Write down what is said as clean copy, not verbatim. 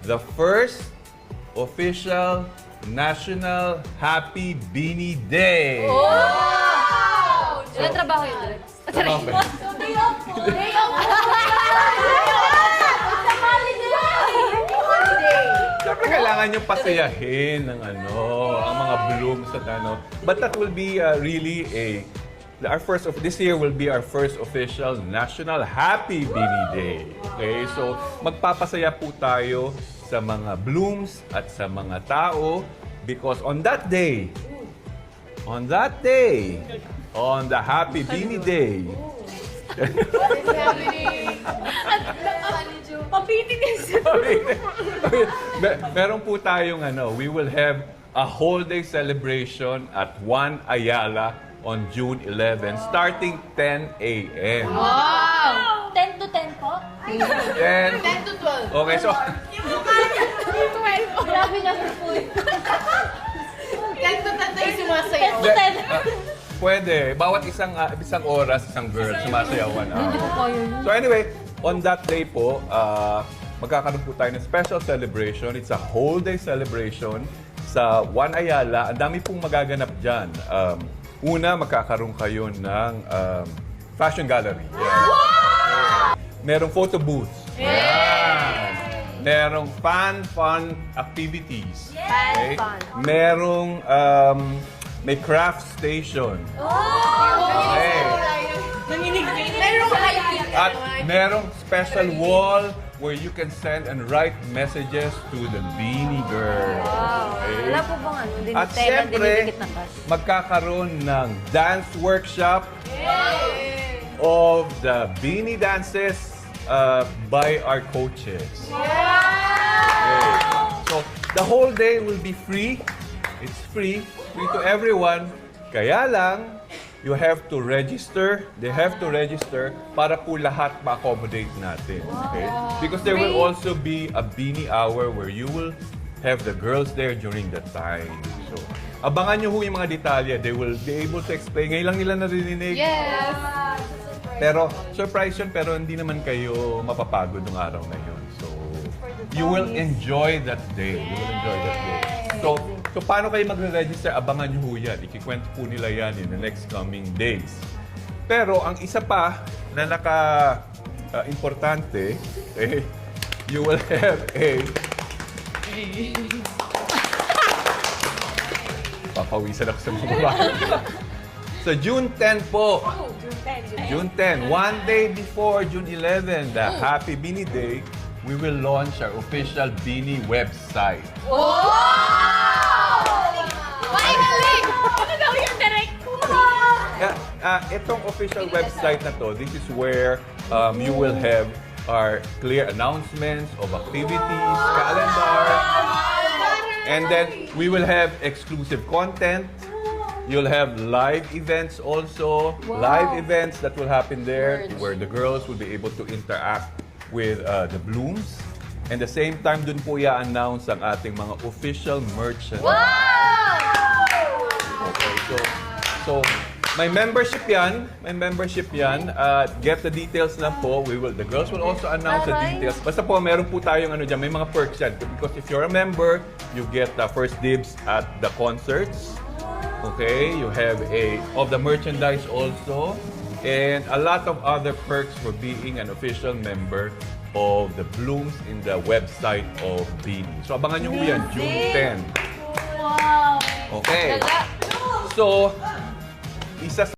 the first official National Happy Beanie Day. Wow! Ilan trabaho yun, Direk? Trabaho ba? Day off po! Day off po! It's a holiday! Siyempre, kailangan nyo pasayahin ng ang mga blooms at But that will be really this year will be our first official National Happy Beanie Day. Okay, so magpapasaya po tayo sa mga blooms at sa mga tao because on that day, on the Happy Beanie Day, meron po tayong we will have a whole day celebration at Juan Ayala on June 11, starting 10 a.m. Wow! 10 to 10 po? And, 10 to 12. okay, so 12. Grabe na po. 10 to 10 tayo sumasayaw. 10 to 10. Pwede. Bawat isang oras, isang girl sumasayaw 1 hour. Hindi ko kaya yun. So anyway, on that day po, magkakaroon po tayo ng special celebration. It's a whole day celebration sa Juan Ayala. Ang dami pong magaganap dyan. Una, magkakaroon kayo ng fashion gallery. Yeah. Merong photo booths. Yeah. Merong fun activities. Okay? Merong may craft station. Okay. At merong special wall where you can send and write messages to the Beanie Girl. Okay? Wala po bang At siyempre, magkakaroon ng dance workshop of the Beanie dances by our coaches. Okay. So, the whole day will be free. It's free to everyone. Kaya lang, you have to register. They have to register para po lahat ma-accommodate natin. Okay? Because there will also be a Beanie hour where you will have the girls there during the time. So, abangan nyo ho yung mga detalye. They will be able to explain. Ngayon lang nila narinig. Yes! Pero, surprise yun, pero hindi naman kayo mapapagod ng araw na yun. So, you will enjoy that day. You will enjoy that day. So paano kayo magre-register? Abangan nyo ho yan. Ikikwento po nila yan in the next coming days. Pero ang isa pa na importante, you will have a... Papawisan ako sa mga babae. So June 10 po. June 10. One day before June 11, the Happy Beanie Day, we will launch our official Beanie website. Itong official website na to, this is where you will have our clear announcements of activities, calendar, and then we will have exclusive content. You'll have live events also, live events that will happen there where the girls will be able to interact with the blooms. And the same time, dun po i-announce ang ating mga official merchandise. Okay, so may membership yan. Get the details lang po. The girls will also announce the details. Basta po, meron po tayong dyan, may mga perks yan. Because if you're a member, you get first dibs at the concerts. Okay, you have of the merchandise also. And a lot of other perks for being an official member of the blooms in the website of Beanie. So abangan nyo po yan, June 10. Wow! Okay. So, isa sa